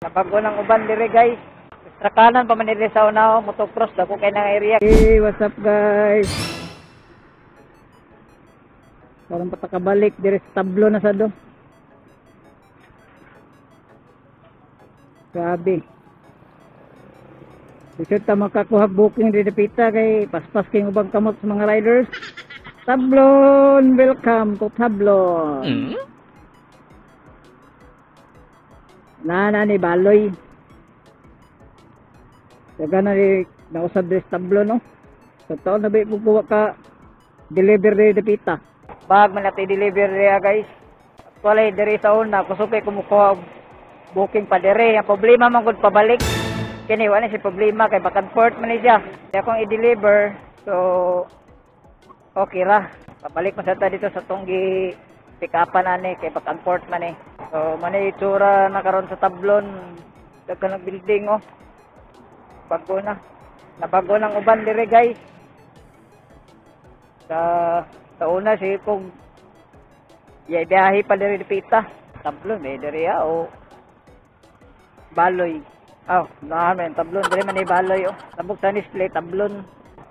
Nabago ng uban dire guys. Sa kanan pa man dire sa unaw, motocross dako kay nang area. Hey, what's up guys? Parang patakabalik dire sa tablo na sa do. Grabe. Bisod ta makakuha booking dire pita kay paspas kay ubang kamot sa mga riders. Tablon, welcome to Tablon. Na ni Baloy. Daga na ni nausab dire sa Tablon no. Sa taon na ba kuha ka deliver dire pita. Bag man natin deliver dire guys. Actually dire sa una kusukay kumukuha booking pa dire. Ang problema man gud pabalik. Kini wala si problema kay back and forth man siya. Kaya kung i-deliver so okay ra. Pabalik man sa ta dito sa tunggi pick upan ani kay back and forth man eh. So manay itsura na karon sa Tablon. Daghan ng building oh. Bago na. Nabago ng uban dire guys. Sa una si kung biyahe pa dire dipita. Tablon eh dire o Baloy. Namin Tablon dire man ni Baloy oh. Tabok sa display Tablon.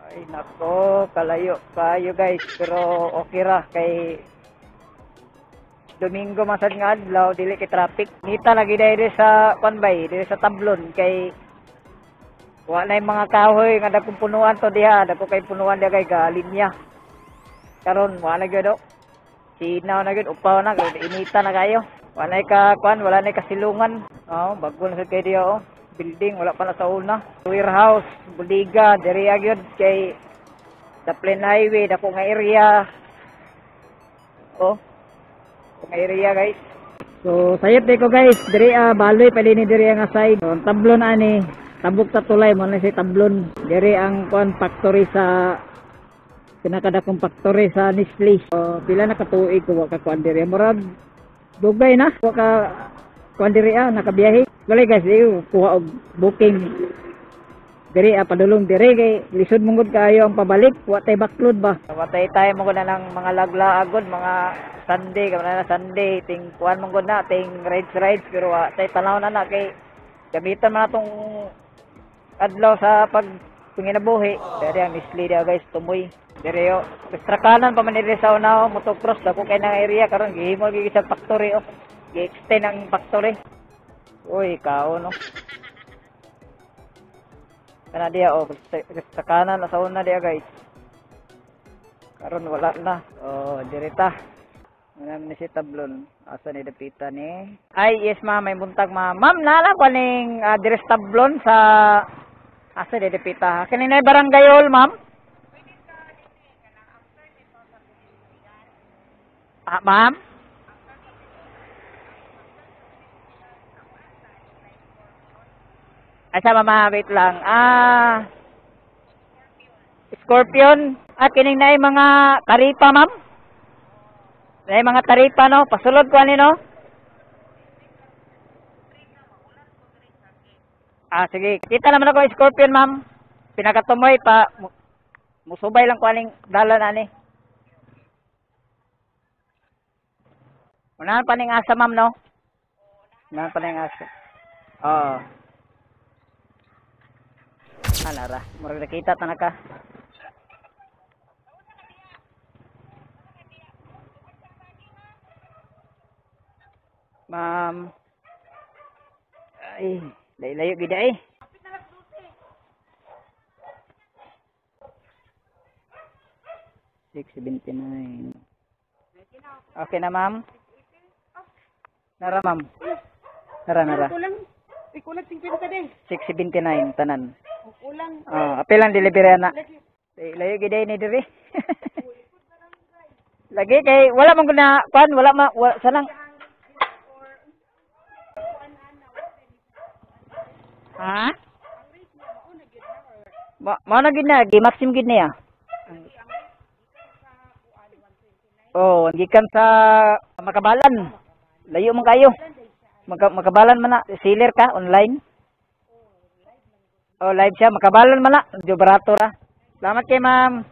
Ay nako, kalayo kayo guys, pero okay ra kay Domingo masad nga adlaw dili kay traffic. Nita lagi dire sa Conbay, dire sa Tablon kay wala na mga kahoy nga dagkong punuan to diha, dagko kay punuan diha kay galinya. Karon wala gyud do. Sinaw na gyud upaw na kay inita na kayo. Wala ka wala na kasilungan. Bago na sa kay diha oh. Building wala pa na sa una. Warehouse, buliga, diri gyud kay sa Plain Highway dako nga area. Nga area guys. So sayop di ko guys, diri Baloy pali ni diri nga side. So, Tablon ani, tabok sa tulay mo na si Tablon. Diri ang factory sa pinakadakong factory sa Nestle. So, pila na katuig ko wa ka kuan diri. Murag dugay na wa ka kuan diri nakabiyahe. Wala guys, kuha og booking. Diri padulong diri kay lisod mongod kaayo ang pabalik, wa tay backload ba. Watay tayo mongod na ng mga laglaagod, mga Sunday, kamana na Sunday, ting kuan mongod na, ting rides pero wa tay tanaw na kay gamitan man natong adlaw sa pag panginabuhi. Diri ang Nestle dia guys, tumoy. Diri yo, extra kanan pa man diri sa unaw, motocross dako kay nang area karon gihimo gyud sa factory oh. Gi-extend ang factory. Uy, kao no. Kana dia sa kanan na sa una dia guys. Karon wala na. Dirita. Manam ni si Tablon. Asa ni dapita ni? Ay, yes ma'am, may buntag ma'am. Ma'am, naalam ko ning dire sa Tablon sa asa ni dapita. Kani na barangay hall, ma'am? Ma'am? Asa mama, wait lang. Scorpion. Kining na mga taripa, ma'am. Na mga taripa, no? Pasulod ko ano, no? Sige. Kita naman ako Scorpion, ma'am. Pinakatumoy pa. Musubay lang ko aning dalan, ani. Unahan pa ning asa, ma'am, no? Unahan pa ning asa. Alara, murag nakita ta naka. Ma'am. Ay, layo gid ay. $6.79. Okay na, ma'am. Nara, ma'am. Nara. Kulang 50 din. $6.79 tanan. Kulang. Apil ang delivery na. Layo gid ni diri. Lagi kay wala man gud na kuan, wala sanang. Ha? Mao na gid na, gi-maximum gid niya. Gikan sa Makabalan. Layo man kayo. Makabalan man na, seller ka online. Live siya, makabalan man na, medyo barato ra. Salamat kay ma'am.